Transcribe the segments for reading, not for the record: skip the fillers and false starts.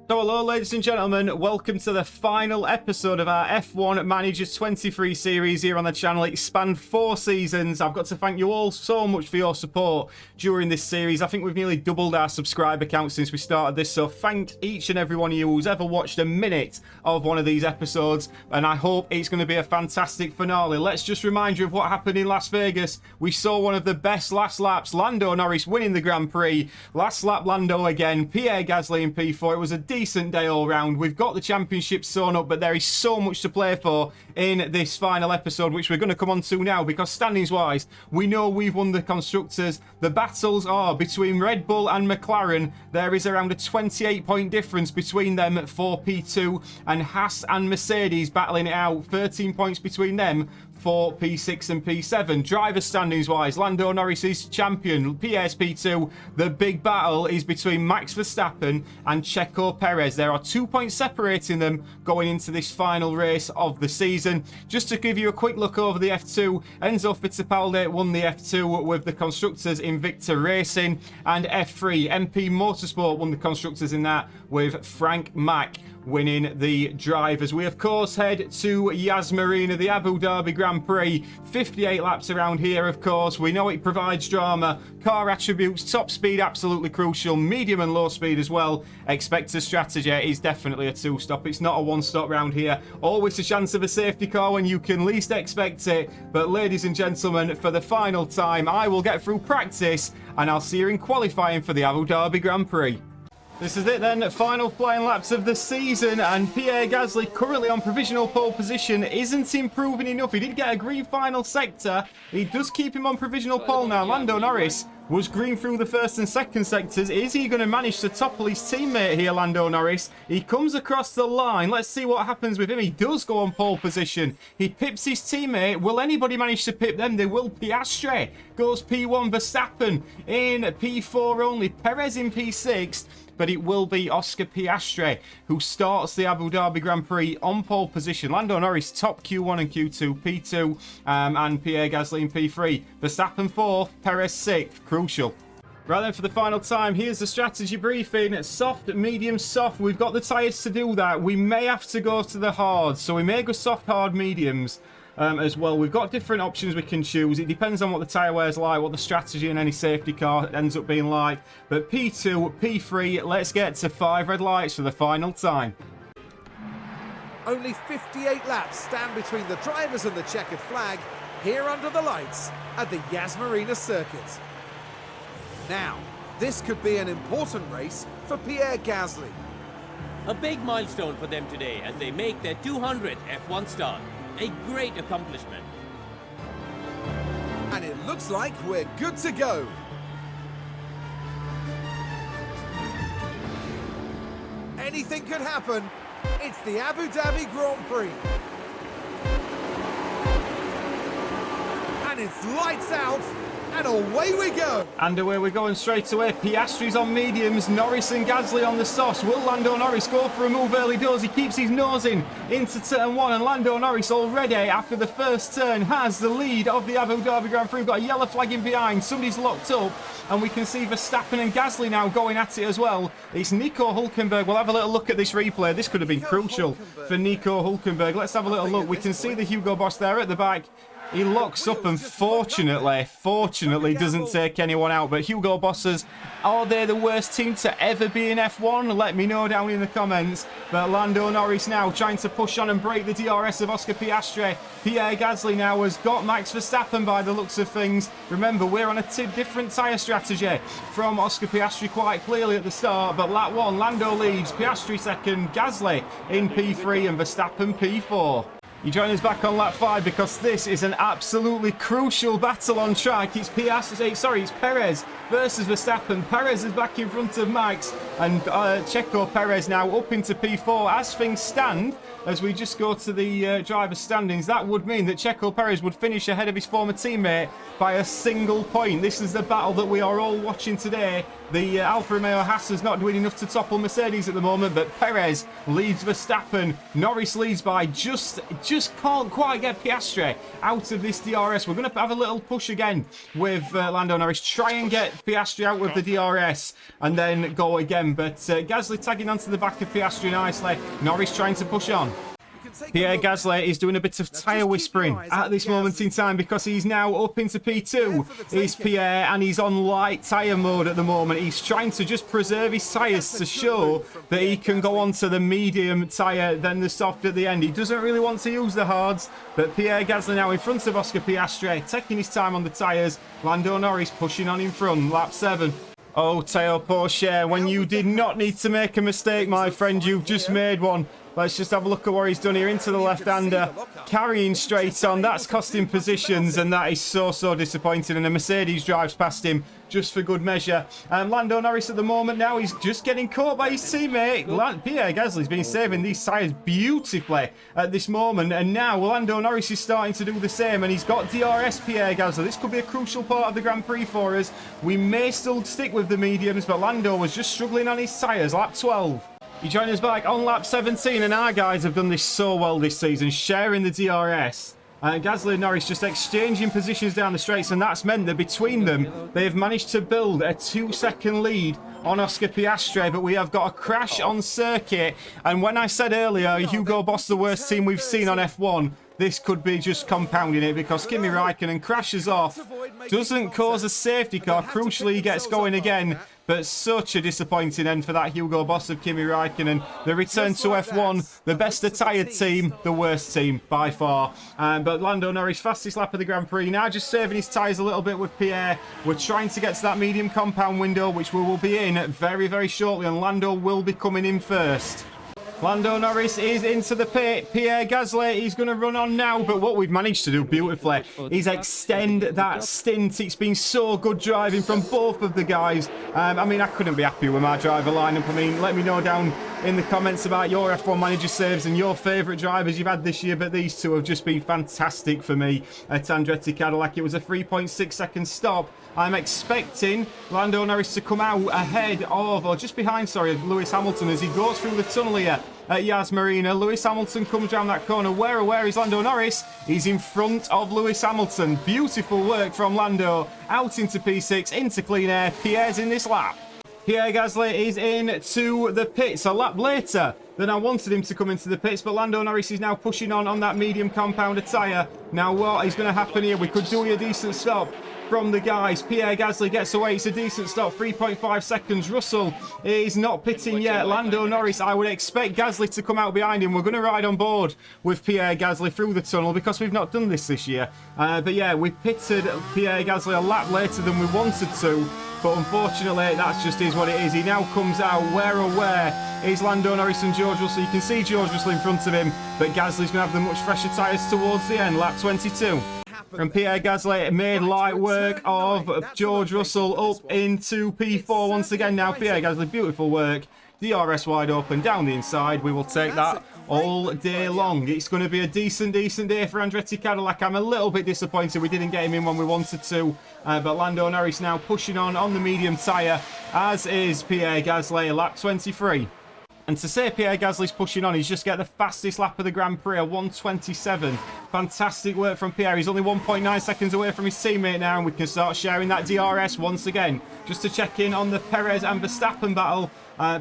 So hello ladies and gentlemen, welcome to the final episode of our F1 Manager 23 series here on the channel. It spanned 4 seasons. I've got to thank you all so much for your support during this series. I think we've nearly doubled our subscriber count since we started this, so thank each and every one of you who's ever watched a minute of one of these episodes, and I hope it's going to be a fantastic finale. Let's just remind you of what happened in Las Vegas. We saw one of the best last laps, Lando Norris winning the Grand Prix. Last lap Lando again, Pierre Gasly in P4. It was a decent day all round. We've got the championship sewn up, but there is so much to play for in this final episode, which we're going to come on to now, because standings wise, we know we've won the constructors. The battles are between Red Bull and McLaren. There is around a 28-point difference between them for P2, and Haas and Mercedes battling it out, 13 points between them for P6 and P7. Driver standings wise, Lando Norris is champion, Pierre's P2. The big battle is between Max Verstappen and Checo Perez. There are 2 points separating them going into this final race of the season. Just to give you a quick look over the F2, Enzo Fittipaldi won the F2 with the constructors in Victor Racing, and F3, MP Motorsport won the constructors in that with Frank Mack winning the drivers. We of course head to Yas Marina, the Abu Dhabi Grand Prix. 58 laps around here, of course. We know it provides drama. Car attributes, top speed absolutely crucial, medium and low speed as well. Expect a strategy is definitely a 2-stop. It's not a 1-stop round here. Always a chance of a safety car when you can least expect it. But ladies and gentlemen, for the final time, I will get through practice and I'll see you in qualifying for the Abu Dhabi Grand Prix. This is it then, final flying laps of the season, and Pierre Gasly, currently on provisional pole position, isn't improving enough. He did get a green final sector. He does keep him on provisional pole now. Lando Norris was green through the first and second sectors. Is he going to manage to topple his teammate here, Lando Norris? He comes across the line. Let's see what happens with him. He does go on pole position. He pips his teammate. Will anybody manage to pip them? They will. Piastri goes P1. Verstappen in P4 only. Perez in P6. But it will be Oscar Piastri who starts the Abu Dhabi Grand Prix on pole position. Lando Norris top Q1 and Q2, P2, and Pierre Gasly in P3. Verstappen 4th, Perez 6th. Crucial. Right then, for the final time, here's the strategy briefing. Soft, medium, soft. We've got the tyres to do that. We may have to go to the hard, so we may go soft, hard, mediums. As well, we've got different options we can choose. It depends on what the tyre wear's like, what the strategy in any safety car ends up being like. But P2, P3, let's get to 5 red lights for the final time. Only 58 laps stand between the drivers and the checkered flag here under the lights at the Yas Marina circuit. Now, this could be an important race for Pierre Gasly. A big milestone for them today as they make their 200th F1 start. A great accomplishment. And it looks like we're good to go. Anything could happen. It's the Abu Dhabi Grand Prix. And it's lights out. And away we go. And away we're going straight away. Piastri's on mediums, Norris and Gasly on the softs. Will Lando Norris go for a move early doors? He keeps his nose in into turn 1, and Lando Norris already after the first turn has the lead of the Abu Dhabi Grand Prix. We've got a yellow flag in behind, somebody's locked up, and we can see Verstappen and Gasly now going at it as well. It's Nico Hülkenberg. We'll have a little look at this replay. This could have been crucial for Nico Hülkenberg. Let's have a little look. We can see the Hugo Boss there at the back. He locks up and fortunately doesn't take anyone out. But Hugo Bosses, are they the worst team to ever be in F1? Let me know down in the comments. But Lando Norris now trying to push on and break the DRS of Oscar Piastri. Pierre Gasly now has got Max Verstappen by the looks of things. Remember, we're on a different tyre strategy from Oscar Piastri quite clearly at the start. But lap 1, Lando leads, Piastri second, Gasly in P3 and Verstappen P4. You join us back on lap 5 because this is an absolutely crucial battle on track. It's it's Perez versus Verstappen. Perez is back in front of Max, and Checo Perez now up into P4. As things stand, as we just go to the driver standings, that would mean that Checo Perez would finish ahead of his former teammate by a single point. This is the battle that we are all watching today. The Alfa Romeo Haas is not doing enough to topple Mercedes at the moment, but Perez leads Verstappen. Norris leads by just can't quite get Piastri out of this DRS. We're going to have a little push again with Lando Norris. Try and get Piastri out with the DRS and then go again. again, but Gasly tagging onto the back of Piastri nicely. Norris trying to push on. Pierre Gasly is doing a bit of tyre whispering at this moment in time because he's now up into P2. Is Pierre, and he's on light tyre mode at the moment. He's trying to just preserve his tyres to show that he can go on to the medium tyre than the soft at the end. He doesn't really want to use the hards, but Pierre Gasly now in front of Oscar Piastri, taking his time on the tyres. Lando Norris pushing on in front, lap 7. Oh, Teo Pourchaire, when you did not need to make a mistake, my friend, you've just made one. Let's just have a look at what he's done here into the left-hander, carrying straight on. That's cost him positions, and that is so disappointing. And a Mercedes drives past him just for good measure. Lando Norris at the moment now, he's just getting caught by his teammate. Pierre Gasly's been saving these tyres beautifully at this moment, and now Lando Norris is starting to do the same, and he's got DRS Pierre Gasly. This could be a crucial part of the Grand Prix for us. We may still stick with the mediums, but Lando was just struggling on his tyres. Lap 12. You join us back on lap 17, and our guys have done this so well this season, sharing the DRS. Gasly and Norris just exchanging positions down the straights, and that's meant that between them, they've managed to build a 2-second lead on Oscar Piastri, but we have got a crash on circuit. And when I said earlier, Hugo Boss the worst team we've seen on F1, this could be just compounding it because Kimi Raikkonen crashes off, doesn't cause a safety car, crucially he gets going again, but such a disappointing end for that Hugo Boss of Kimi Raikkonen. The return to F1, the best attired team, the worst team by far. But Lando Norris, fastest lap of the Grand Prix, now just saving his tyres a little bit with Pierre. We're trying to get to that medium compound window, which we will be in very shortly, and Lando will be coming in first. Lando Norris is into the pit. Pierre Gasly, he's going to run on now, but what we've managed to do beautifully is extend that stint. It's been so good driving from both of the guys. I mean, I couldn't be happy with my driver lineup. I mean, let me know down in the comments about your F1 Manager saves and your favourite drivers you've had this year, but these two have just been fantastic for me at Andretti Cadillac. It was a 3.6 second stop. I'm expecting Lando Norris to come out ahead of, or just behind, sorry, Lewis Hamilton as he goes through the tunnel here at Yas Marina. Lewis Hamilton comes around that corner. Where is Lando Norris? He's in front of Lewis Hamilton. Beautiful work from Lando. Out into P6, into clean air. Pierre's in this lap. Pierre Gasly is in to the pits a lap later than I wanted him to come into the pits, but Lando Norris is now pushing on that medium compounder tyre. Now what is going to happen here? We could do a decent stop from the guys. Pierre Gasly gets away. It's a decent stop, 3.5 seconds. Russell is not pitting yet. Lando Norris, I would expect Gasly to come out behind him. We're going to ride on board with Pierre Gasly through the tunnel because we've not done this year. But yeah, we pitted Pierre Gasly a lap later than we wanted to. But unfortunately, that's just is what it is. He now comes out. Where is Lando Norris and George Russell? You can see George Russell in front of him, but Gasly's going to have the much fresher tyres towards the end, lap 22. And Pierre Gasly made light work of George Russell up into P4 once again. Now Pierre Gasly, beautiful work. DRS wide open down the inside. We will take that all day long. It's going to be a decent day for Andretti Cadillac. I'm a little bit disappointed we didn't get him in when we wanted to. But Lando Norris now pushing on the medium tyre, as is Pierre Gasly, lap 23. And to say Pierre Gasly's pushing on, he's just get the fastest lap of the Grand Prix, a 1:27. Fantastic work from Pierre. He's only 1.9 seconds away from his teammate now, and we can start sharing that DRS once again. Just to check in on the Perez and Verstappen battle.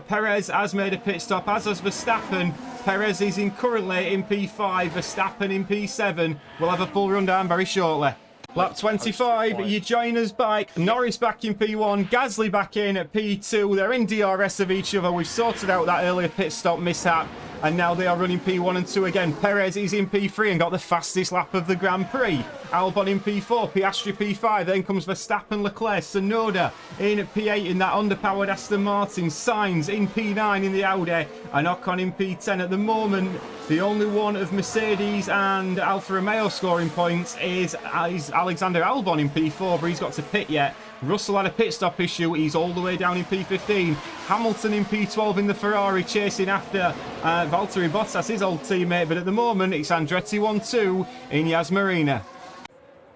Perez has made a pit stop, as has Verstappen. Perez is currently in P5, Verstappen in P7. We'll have a full rundown very shortly. Lap 25, you join us back. Norris back in P1, Gasly back in at P2. They're in DRS of each other. We've sorted out that earlier pit stop mishap, and now they are running P1 and 2 again. Perez is in P3 and got the fastest lap of the Grand Prix. Albon in P4, Piastri P5. Then comes Verstappen, Leclerc, Tsunoda in P8 in that underpowered Aston Martin. Sainz in P9 in the Audi, and Ocon in P10. At the moment, the only one of Mercedes and Alfa Romeo scoring points is Alexander Albon in P4, but he's got to pit yet. Russell had a pit stop issue. He's all the way down in P15. Hamilton in P12 in the Ferrari, chasing after Valtteri Bottas, his old teammate. But at the moment, it's Andretti 1-2 in Yas Marina.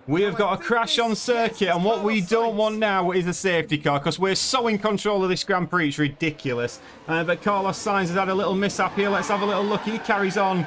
We have got a crash on circuit, and what we don't want now is a safety car, because we're so in control of this Grand Prix, it's ridiculous. But Carlos Sainz has had a little mishap here. Let's have a little look. He carries on,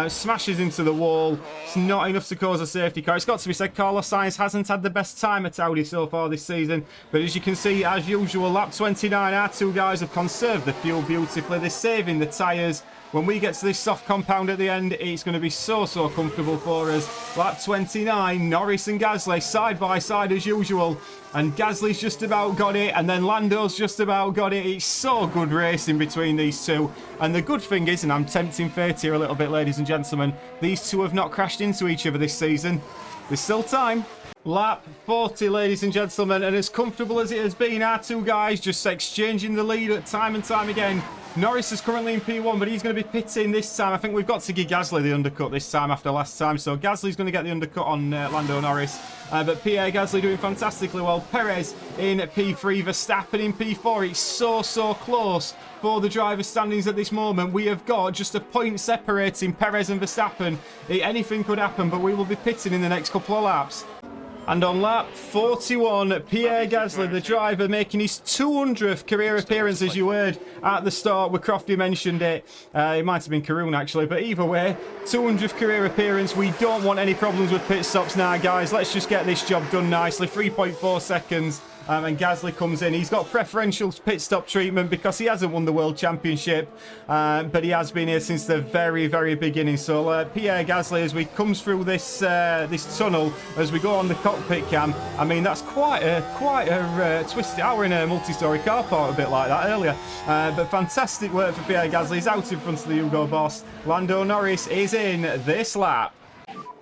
smashes into the wall. It's not enough to cause a safety car. It's got to be said, Carlos Sainz hasn't had the best time at Audi so far this season. But as you can see, as usual, lap 29, our two guys have conserved the fuel beautifully. They're saving the tyres. When we get to this soft compound at the end, it's going to be so comfortable for us. Lap 29, Norris and Gasly side by side as usual. And Gasly's just about got it, and then Lando's just about got it. It's so good racing between these two. And the good thing is, and I'm tempting fate here a little bit, ladies and gentlemen, these two have not crashed into each other this season. There's still time. Lap 40, ladies and gentlemen, and as comfortable as it has been, our two guys just exchanging the lead at time and time again. Norris is currently in P1, but he's going to be pitting this time. I think we've got to give Gasly the undercut this time after last time. So Gasly's going to get the undercut on Lando Norris. But Pierre Gasly doing fantastically well. Perez in P3, Verstappen in P4. It's so close for the driver standings at this moment. We have got just a point separating Perez and Verstappen. Anything could happen, but we will be pitting in the next couple of laps. And on lap 41, Pierre Gasly, the driver, making his 200th career appearance, as you heard at the start, where Crofty mentioned it. It might have been Karun, actually, but either way, 200th career appearance. We don't want any problems with pit stops now, guys. Let's just get this job done nicely. 3.4 seconds. And Gasly comes in. He's got preferential pit stop treatment because he hasn't won the World Championship. But he has been here since the very beginning. So Pierre Gasly, as we comes through this tunnel, as we go on the cockpit cam, I mean, that's quite a twisted. We're in a multi-story car park, a bit like that earlier. But fantastic work for Pierre Gasly. He's out in front of the Hugo Boss. Lando Norris is in this lap.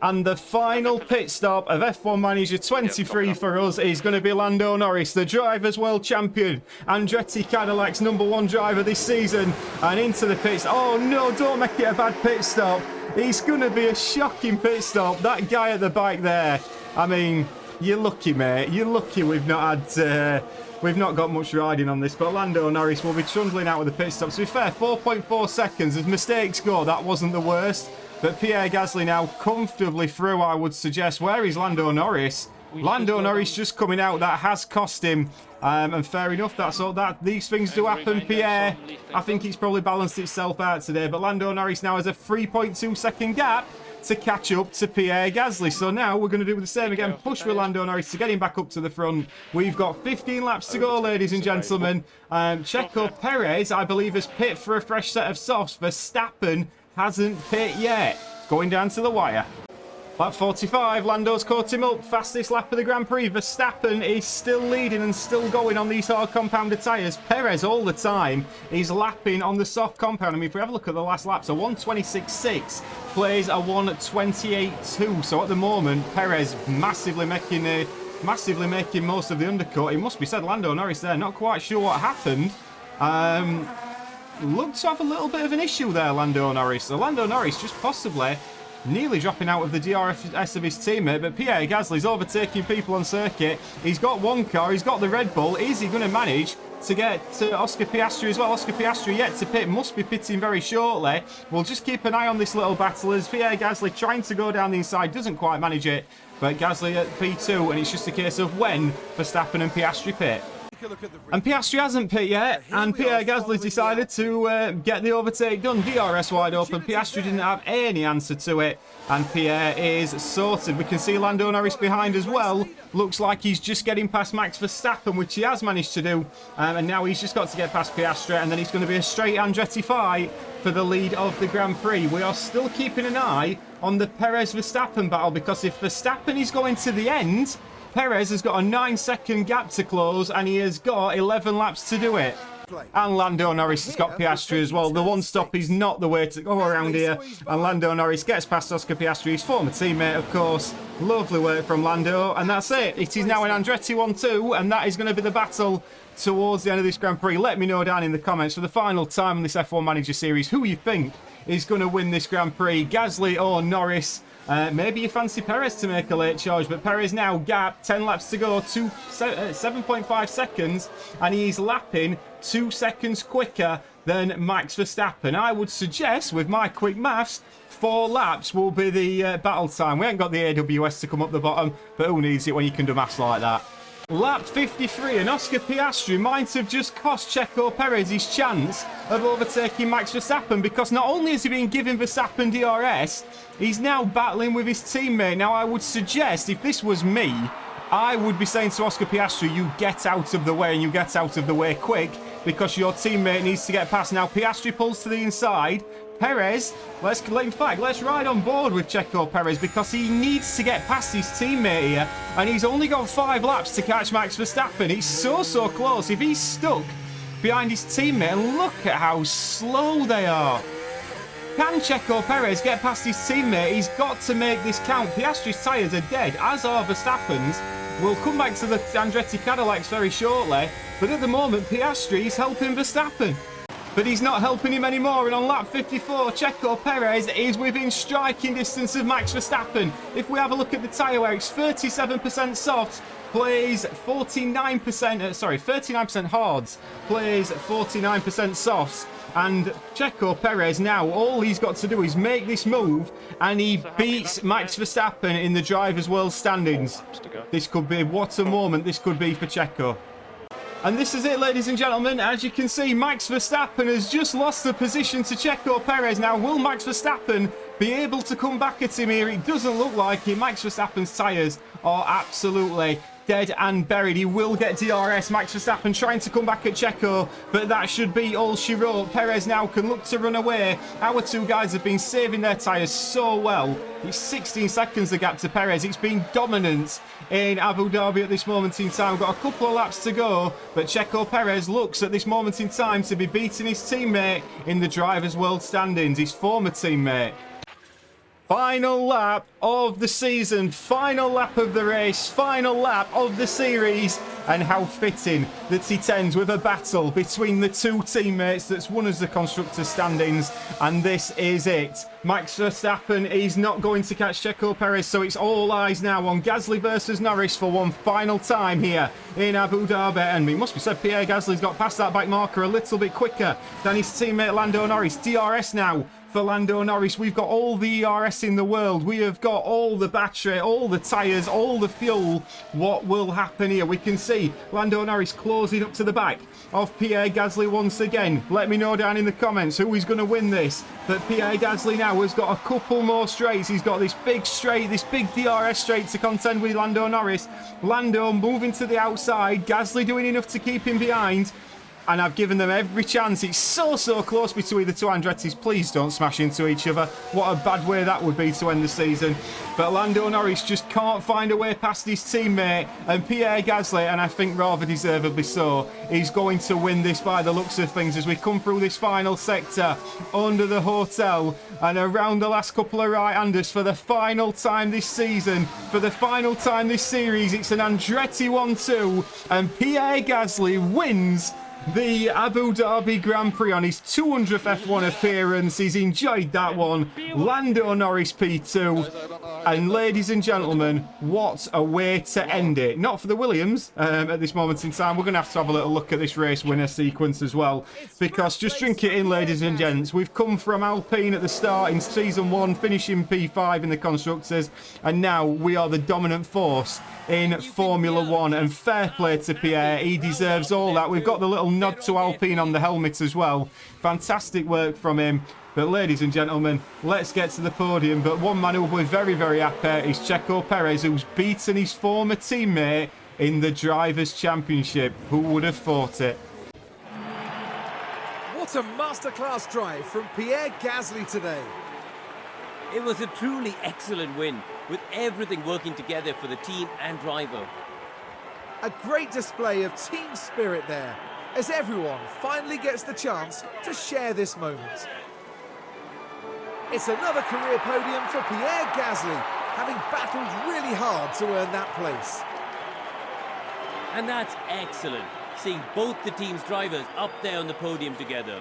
And the final pit stop of F1 Manager 23 for us is going to be Lando Norris, the Drivers' World Champion, Andretti Cadillac's #1 driver this season, and into the pits. Oh no, don't make it a bad pit stop. It's going to be a shocking pit stop. That guy at the bike there, I mean, you're lucky, mate. You're lucky we've not got much riding on this, but Lando Norris will be trundling out with the pit stop. To be fair, 4.4 seconds. As mistakes go, that wasn't the worst. But Pierre Gasly now comfortably through, I would suggest. Where is Lando Norris? Lando Norris just coming out. That has cost him. And fair enough, that's all. These things do happen, Pierre. I think it's probably balanced itself out today. But Lando Norris now has a 3.2 second gap to catch up to Pierre Gasly. So now we're going to do the same again. Push with Lando Norris to get him back up to the front. We've got 15 laps to go, ladies and gentlemen. Checo Perez, I believe, has pit for a fresh set of softs. Verstappen hasn't pit yet. Going down to the wire. Lap 45, Lando's caught him up. Fastest lap of the Grand Prix. Verstappen is still leading and still going on these hard compounded tyres. Perez all the time is lapping on the soft compound. I mean, if we have a look at the last laps, a 1:26.6 plays a 1:28.2. So at the moment, Perez massively making most of the undercut. It must be said, Lando Norris there, not quite sure what happened. Looked to have a little bit of an issue there, Lando Norris. So Lando Norris just possibly nearly dropping out of the DRS of his teammate, but Pierre Gasly's overtaking people on circuit. He's got one car, he's got the Red Bull. Is he going to manage to get to Oscar Piastri as well? Oscar Piastri yet to pit, must be pitting very shortly. We'll just keep an eye on this little battle as Pierre Gasly trying to go down the inside, doesn't quite manage it. But Gasly at P2, and it's just a case of when Verstappen and Piastri pit. And Piastri hasn't pit yet, and Pierre Gasly's decided to get the overtake done. DRS wide open. Piastri didn't have any answer to it, and Pierre is sorted. We can see Lando Norris behind as well. Looks like he's just getting past Max Verstappen, which he has managed to do. And now he's just got to get past Piastri, and then it's going to be a straight Andretti fight for the lead of the Grand Prix. We are still keeping an eye on the Perez-Verstappen battle, because if Verstappen is going to the end, Perez has got a 9-second gap to close, and he has got 11 laps to do it. And Lando Norris has got Piastri as well. The one stop is not the way to go around here. And Lando Norris gets past Oscar Piastri, his former teammate, of course. Lovely work from Lando. And that's it. It is now an Andretti 1-2, and that is going to be the battle towards the end of this Grand Prix. Let me know down in the comments for the final time in this F1 Manager series who you think is going to win this Grand Prix, Gasly or Norris. Maybe you fancy Perez to make a late charge, but Perez now gap, 10 laps to go, 7.5 seconds, and he's lapping 2 seconds quicker than Max Verstappen. I would suggest, with my quick maths, 4 laps will be the battle time. We ain't got the AWS to come up the bottom, but who needs it when you can do maths like that? Lap 53, and Oscar Piastri might have just cost Checo Perez his chance of overtaking Max Verstappen, because not only has he been giving Verstappen DRS, he's now battling with his teammate. Now, I would suggest, if this was me, I would be saying to Oscar Piastri, you get out of the way, and you get out of the way quick, because your teammate needs to get past. Now, Piastri pulls to the inside. Perez, let's ride on board with Checo Perez, because he needs to get past his teammate here, and he's only got 5 laps to catch Max Verstappen. He's so close. If he's stuck behind his teammate, and look at how slow they are. Can Checo Perez get past his teammate? He's got to make this count. Piastri's tyres are dead, as are Verstappen's. We'll come back to the Andretti Cadillacs very shortly, but at the moment, Piastri is helping Verstappen. But he's not helping him anymore, and on lap 54, Checo Perez is within striking distance of Max Verstappen. If we have a look at the tyre wear, it's 37% softs, plays 39% hards, plays 49% softs. And Checo Perez now, all he's got to do is make this move, and he beats Max Verstappen in the Drivers' World standings. This could be, what a moment this could be for Checo. And this is it, ladies and gentlemen. As you can see, Max Verstappen has just lost the position to Checo Perez. Now, will Max Verstappen be able to come back at him here? It doesn't look like it. Max Verstappen's tyres are absolutely dead and buried. He will get DRS. Max Verstappen trying to come back at Checo, but that should be all she wrote. Perez now can look to run away. Our two guys have been saving their tyres so well. It's 16 seconds the gap to Perez. It's been dominant in Abu Dhabi at this moment in time. We've got a couple of laps to go, but Checo Perez looks at this moment in time to be beating his teammate in the Drivers' World standings, his former teammate. Final lap of the season, final lap of the race, final lap of the series, and how fitting that it ends with a battle between the two teammates that's won us the constructors standings, and this is it. Max Verstappen is not going to catch Checo Perez, so it's all eyes now on Gasly versus Norris for one final time here in Abu Dhabi, and it must be said Pierre Gasly's got past that back marker a little bit quicker than his teammate Lando Norris. DRS now for Lando Norris. We've got all the ERS in the world. We have got all the battery, all the tyres, all the fuel. What will happen here? We can see Lando Norris closing up to the back of Pierre Gasly once again. Let me know down in the comments who is going to win this. But Pierre Gasly now has got a couple more straights. He's got this big straight, this big DRS straight to contend with Lando Norris. Lando moving to the outside. Gasly doing enough to keep him behind. And I've given them every chance. It's so close between the two Andrettis. Please don't smash into each other. What a bad way that would be to end the season. But Lando Norris just can't find a way past his teammate. And Pierre Gasly, and I think rather deservedly so, is going to win this by the looks of things as we come through this final sector under the hotel and around the last couple of right-handers for the final time this season. For the final time this series, it's an Andretti 1-2 and Pierre Gasly wins the Abu Dhabi Grand Prix on his 200th F1 appearance. He's enjoyed that one. Lando Norris P2. And ladies and gentlemen, what a way to end it. Not for the Williams at this moment in time. We're going to have a little look at this race winner sequence as well. Because just drink it in, ladies and gents. We've come from Alpine at the start in Season 1, finishing P5 in the Constructors. And now we are the dominant force in Formula 1. And fair play to Pierre. He deserves all that. We've got the little nod to Alpine on the helmet as well. Fantastic work from him. But ladies and gentlemen, let's get to the podium. But one man who will be very happy is Checo Perez, who's beaten his former teammate in the Drivers' Championship. Who would have thought it? What a masterclass drive from Pierre Gasly today. It was a truly excellent win, with everything working together for the team and driver. A great display of team spirit there, as everyone finally gets the chance to share this moment. It's another career podium for Pierre Gasly, having battled really hard to earn that place. And that's excellent, seeing both the team's drivers up there on the podium together.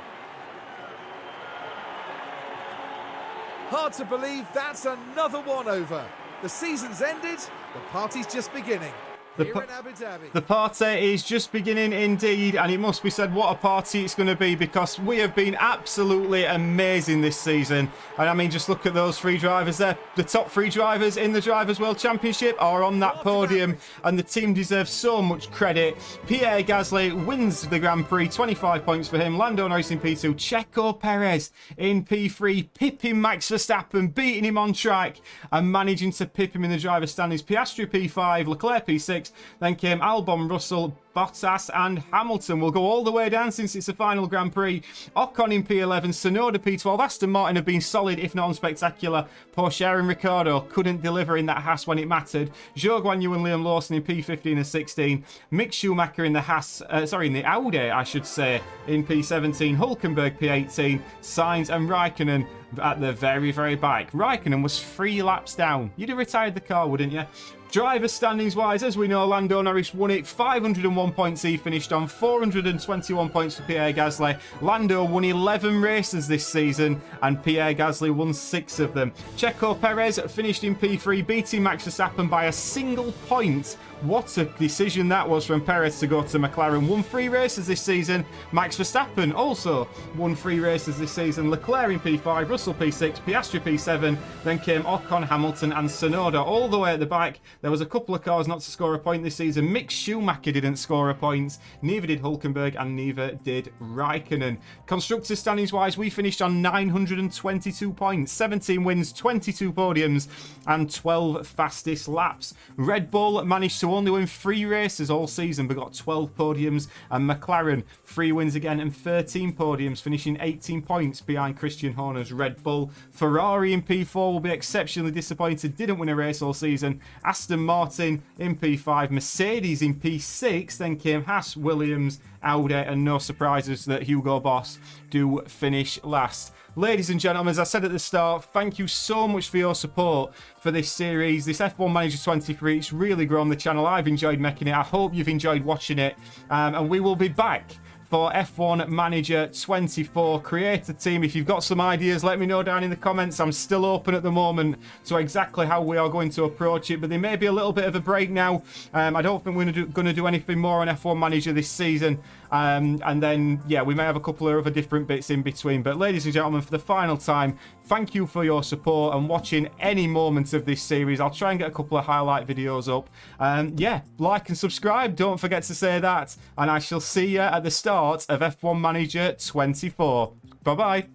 Hard to believe that's another one over. The season's ended, the party's just beginning. here in Abu Dhabi. The party is just beginning indeed, and it must be said what a party it's going to be, because we have been absolutely amazing this season. And I mean, just look at those three drivers there. The top three drivers in the Drivers' World Championship are on that podium, and the team deserves so much credit. Pierre Gasly wins the Grand Prix, 25 points for him. Lando Norris in P2, Checo Perez in P3, pipping Max Verstappen, beating him on track and managing to pip him in the driver's standings. Piastri P5, Leclerc P6, then came Albon, Russell, Bottas and Hamilton. Will go all the way down since it's the final Grand Prix. Ocon in P11, Tsunoda P12. Aston Martin have been solid, if not unspectacular. Porsche and Ricciardo couldn't deliver in that Haas when it mattered. Zhou Guanyu and Liam Lawson in P15 and 16. Mick Schumacher in the in the Audi, I should say, in P17. Hülkenberg P18. Sainz and Raikkonen at the very, very back. Raikkonen was 3 laps down. You'd have retired the car, wouldn't you? Driver standings wise, as we know, Lando Norris won it. 501 points he finished on, 421 points for Pierre Gasly. Lando won 11 races this season, and Pierre Gasly won 6 of them. Checo Perez finished in P3, beating Max Verstappen by a single point. What a decision that was from Perez to go to McLaren. Won 3 races this season. Max Verstappen also won 3 races this season. Leclerc in P5, Russell P6, Piastri P7. Then came Ocon, Hamilton and Tsunoda all the way at the back. There was a couple of cars not to score a point this season. Mick Schumacher didn't score a point. Neither did Hülkenberg and neither did Raikkonen. Constructors standings wise, we finished on 922 points. 17 wins, 22 podiums and 12 fastest laps. Red Bull managed to only win 3 races all season but got 12 podiums, and McLaren 3 wins again and 13 podiums, finishing 18 points behind Christian Horner's Red Bull. Ferrari in P4 will be exceptionally disappointed, didn't win a race all season. Aston Martin in P5, Mercedes in P6, then came Haas, Williams, Audi, and no surprises that Hugo Boss do finish last. Ladies and gentlemen, as I said at the start, thank you so much for your support for this series, this F1 Manager 23. It's really grown the channel. I've enjoyed making it. I hope you've enjoyed watching it. And we will be back for F1 Manager 24. Create a team. If you've got some ideas, let me know down in the comments. I'm still open at the moment to exactly how we are going to approach it, but there may be a little bit of a break now. I don't think we're going to do anything more on F1 Manager this season. And then, yeah, we may have a couple of other different bits in between. But ladies and gentlemen, for the final time, thank you for your support and watching any moments of this series. I'll try and get a couple of highlight videos up. Yeah, like and subscribe. Don't forget to say that. And I shall see you at the start of F1 Manager 24. Bye-bye.